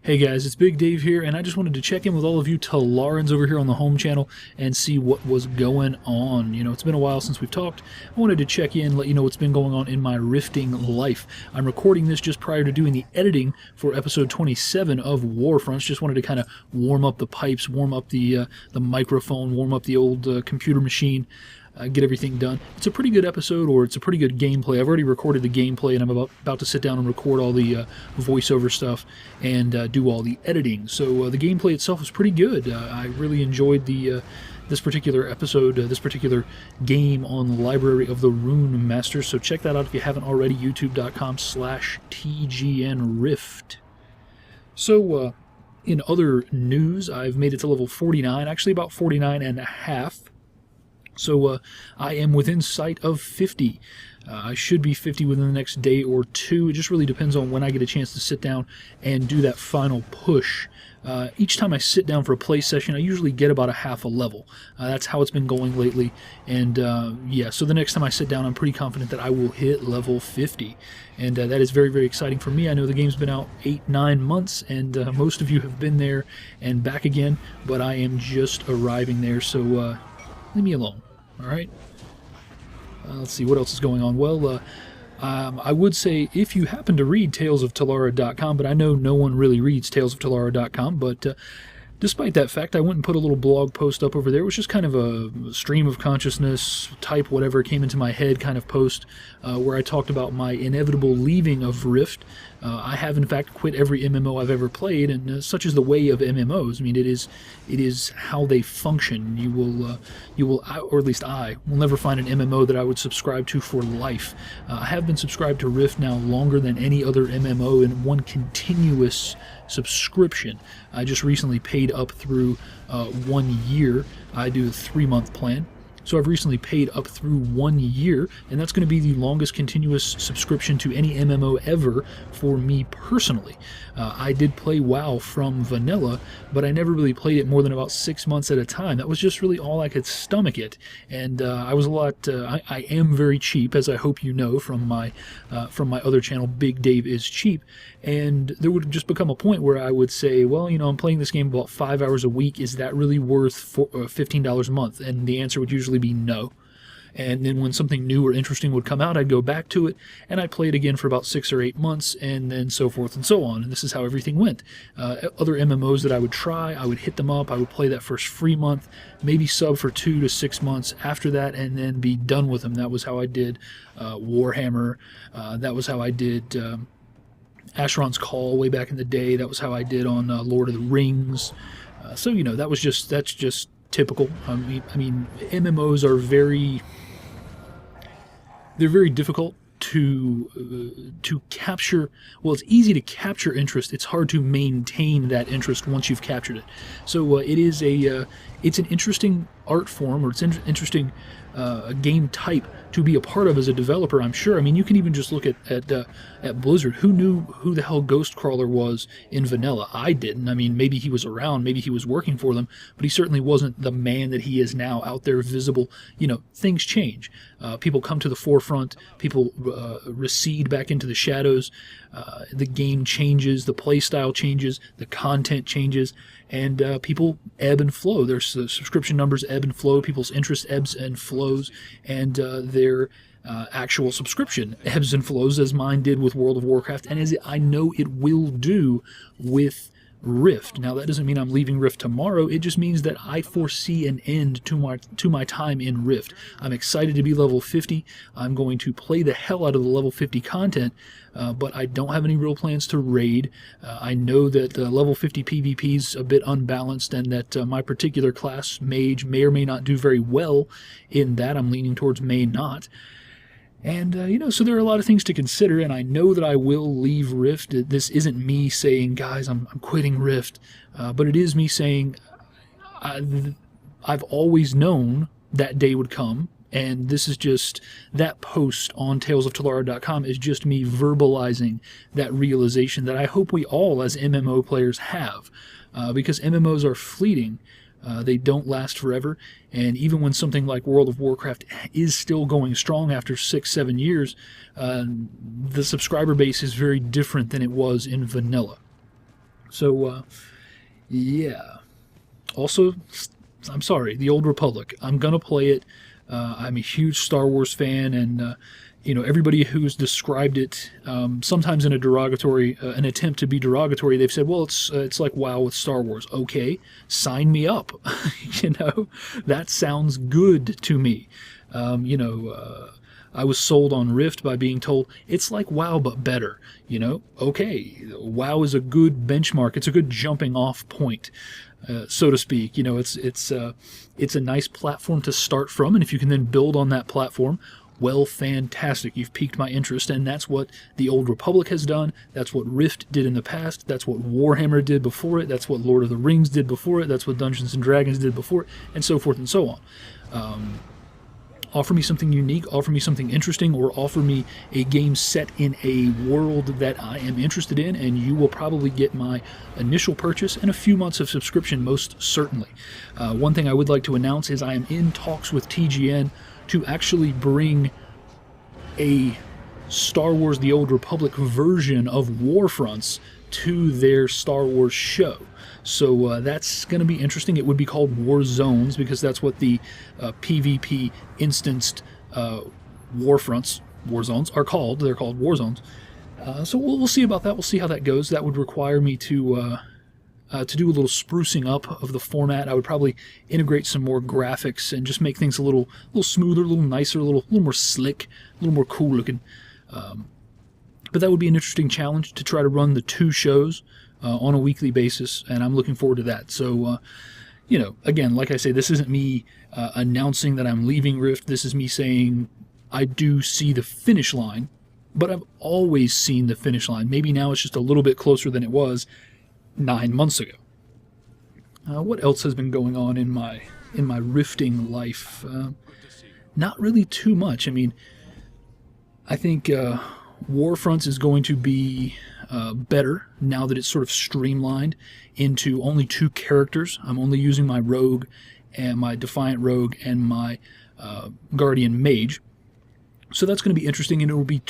Hey guys, it's Big Dave here, and I just wanted to check in with all of you Telarans over here on the home channel and see what was going on. You know, it's been a while since we've talked. I wanted to check in, let you know what's been going on in my rifting life. I'm recording this just prior to doing the editing for episode 27 of Warfronts. Just wanted to kind of warm up the pipes, warm up the microphone, warm up the old computer machine. Get everything done. It's a pretty good episode, or it's a pretty good gameplay. I've already recorded the gameplay, and I'm about to sit down and record all the voiceover stuff and do all the editing. So the gameplay itself was pretty good. I really enjoyed this particular episode, this particular game on the Library of the Rune Masters. So check that out if you haven't already, youtube.com/TGNRift. So in other news, I've made it to level 49, actually about 49 and a half. So I am within sight of 50. I should be 50 within the next day or two. It just really depends on when I get a chance to sit down and do that final push. Each time I sit down for a play session, I usually get about a half a level. That's how it's been going lately. And yeah, so the next time I sit down, I'm pretty confident that I will hit level 50. And that is very, very exciting for me. I know the game's been out 8-9 months, and most of you have been there and back again, but I am just arriving there, so leave me alone. All right. Let's see what else is going on. Well, I would say if you happen to read talesoftelara.com, but I know no one really reads talesoftelara.com, but despite that fact, I went and put a little blog post up over there. It was just kind of a stream of consciousness type, whatever came into my head kind of post, where I talked about my inevitable leaving of Rift. I have, in fact, quit every MMO I've ever played, and such is the way of MMOs. I mean, it is how they function. You will, or at least I, will never find an MMO that I would subscribe to for life. I have been subscribed to Rift now longer than any other MMO in one continuous subscription. I just recently paid up through 1 year. I do a 3-month plan. So I've recently paid up through 1 year, and that's going to be the longest continuous subscription to any MMO ever for me personally. I did play WoW from vanilla, but I never really played it more than about 6 months at a time. That was just really all I could stomach it, and I was a lot. I am very cheap, as I hope you know from my other channel, Big Dave is Cheap, and there would just become a point where I would say, well, you know, I'm playing this game about 5 hours a week. Is that really worth $15 a month? And the answer would usually be no. And then when something new or interesting would come out, I'd go back to it, and I'd play it again for about 6 or 8 months, and then so forth and so on. And this is how everything went. Other MMOs that I would try, I would hit them up, I would play that first free month, maybe sub for 2 to 6 months after that, and then be done with them. That was how I did Warhammer. That was how I did Asheron's Call way back in the day. That was how I did on Lord of the Rings. So, you know, that's just typical. I mean, MMOs are they're very difficult to capture. Well, it's easy to capture interest. It's hard to maintain that interest once you've captured it. So it's an interesting art form, or it's an interesting game type to be a part of as a developer, I'm sure. I mean, you can even just look at Blizzard. Who knew who the hell Ghostcrawler was in vanilla? I didn't. I mean, maybe he was around, maybe he was working for them, but he certainly wasn't the man that he is now, out there visible. You know, things change. People come to the forefront, people recede back into the shadows, the game changes, the play style changes, the content changes, and people ebb and flow. Their subscription numbers ebb and flow, people's interest ebbs and flows, and their actual subscription ebbs and flows, as mine did with World of Warcraft, and as I know it will do with Rift. Now, that doesn't mean I'm leaving Rift tomorrow. It just means that I foresee an end to my time in Rift. I'm excited to be level 50. I'm going to play the hell out of the level 50 content, but I don't have any real plans to raid. I know that level 50 PvP is a bit unbalanced, and that my particular class, Mage, may or may not do very well in that. I'm leaning towards may not. And, you know, so there are a lot of things to consider, and I know that I will leave Rift. This isn't me saying, guys, I'm quitting Rift, but it is me saying I've always known that day would come, and this is just, that post on talesoftelara.com is just me verbalizing that realization that I hope we all as MMO players have, because MMOs are fleeting. They don't last forever, and even when something like World of Warcraft is still going strong after 6-7 years, the subscriber base is very different than it was in vanilla. So, yeah. Also, I'm sorry, the Old Republic. I'm gonna play it. I'm a huge Star Wars fan, and everybody who's described it, sometimes in a derogatory, an attempt to be derogatory, they've said, "Well, it's like WoW with Star Wars." Okay, sign me up. That sounds good to me. I was sold on Rift by being told it's like WoW but better. Okay, WoW is a good benchmark. It's a good jumping off point. So to speak. It's a nice platform to start from, and if you can then build on that platform, well, fantastic. You've piqued my interest, and that's what the Old Republic has done. That's what Rift did in the past. That's what Warhammer did before it. That's what Lord of the Rings did before it. That's what Dungeons and Dragons did before it, and so forth and so on. Offer me something unique, offer me something interesting, or offer me a game set in a world that I am interested in, and you will probably get my initial purchase and a few months of subscription, most certainly. One thing I would like to announce is I am in talks with TGN to actually bring a Star Wars The Old Republic version of Warfronts to their Star Wars show. So that's going to be interesting. It would be called War Zones, because that's what the PvP instanced Warfronts, War Zones, are called. They're called War Zones. So we'll see about that. We'll see how that goes. That would require me to do a little sprucing up of the format. I would probably integrate some more graphics and just make things a little smoother, a little nicer, a little more slick, a little more cool looking. But that would be an interesting challenge to try to run the two shows on a weekly basis, and I'm looking forward to that. So, again, like I say, this isn't me announcing that I'm leaving Rift. This is me saying I do see the finish line, but I've always seen the finish line. Maybe now it's just a little bit closer than it was 9 months ago. What else has been going on in my rifting life? Not really too much. I mean, I think Warfronts is going to be better now that it's sort of streamlined into only 2 characters. I'm only using my rogue and my Defiant Rogue and my Guardian Mage. So that's going to be interesting, and it will be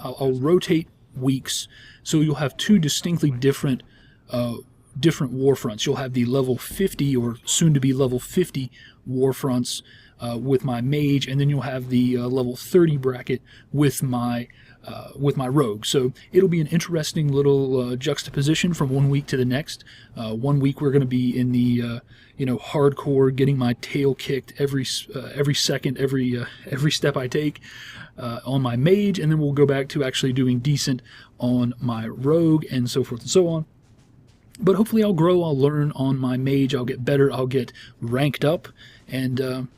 I'll rotate weeks, so you'll have 2 distinctly different Warfronts. You'll have the level 50 or soon to be level 50 Warfronts with my Mage, and then you'll have the level 30 bracket with my rogue. So it'll be an interesting little juxtaposition from one week to the next. One week we're going to be in the hardcore, getting my tail kicked every second, every step I take on my Mage, and then we'll go back to actually doing decent on my rogue, and so forth and so on. But hopefully I'll grow, I'll learn on my Mage, I'll get better, I'll get ranked up, and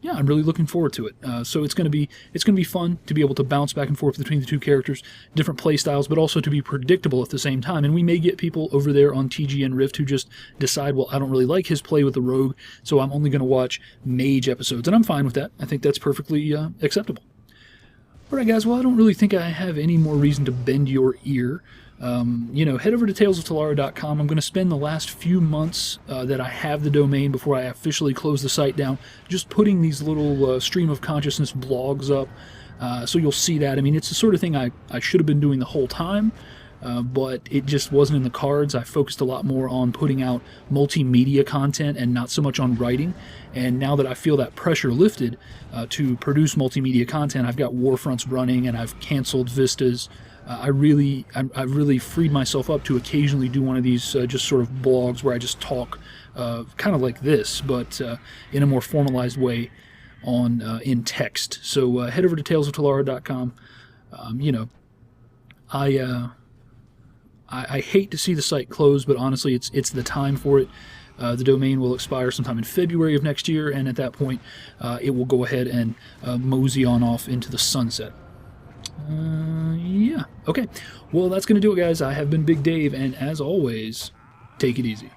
yeah, I'm really looking forward to it. So it's going to be fun to be able to bounce back and forth between the 2 characters, different play styles, but also to be predictable at the same time. And we may get people over there on TGN Rift who just decide, well, I don't really like his play with the rogue, so I'm only going to watch Mage episodes, and I'm fine with that. I think that's perfectly acceptable. All right, guys. Well, I don't really think I have any more reason to bend your ear. Head over to talesoftelara.com. I'm going to spend the last few months that I have the domain before I officially close the site down just putting these little stream of consciousness blogs up. So you'll see that. I mean, it's the sort of thing I should have been doing the whole time, but it just wasn't in the cards. I focused a lot more on putting out multimedia content and not so much on writing. And now that I feel that pressure lifted to produce multimedia content, I've got Warfronts running and I've canceled Vistas. I've really freed myself up to occasionally do one of these just sort of blogs where I just talk kind of like this, but in a more formalized way in text. So head over to talesoftelara.com. I hate to see the site close, but honestly, it's the time for it. The domain will expire sometime in February of next year, and at that point, it will go ahead and mosey on off into the sunset. Yeah. Okay. Well, that's going to do it, guys. I have been Big Dave, and as always, take it easy.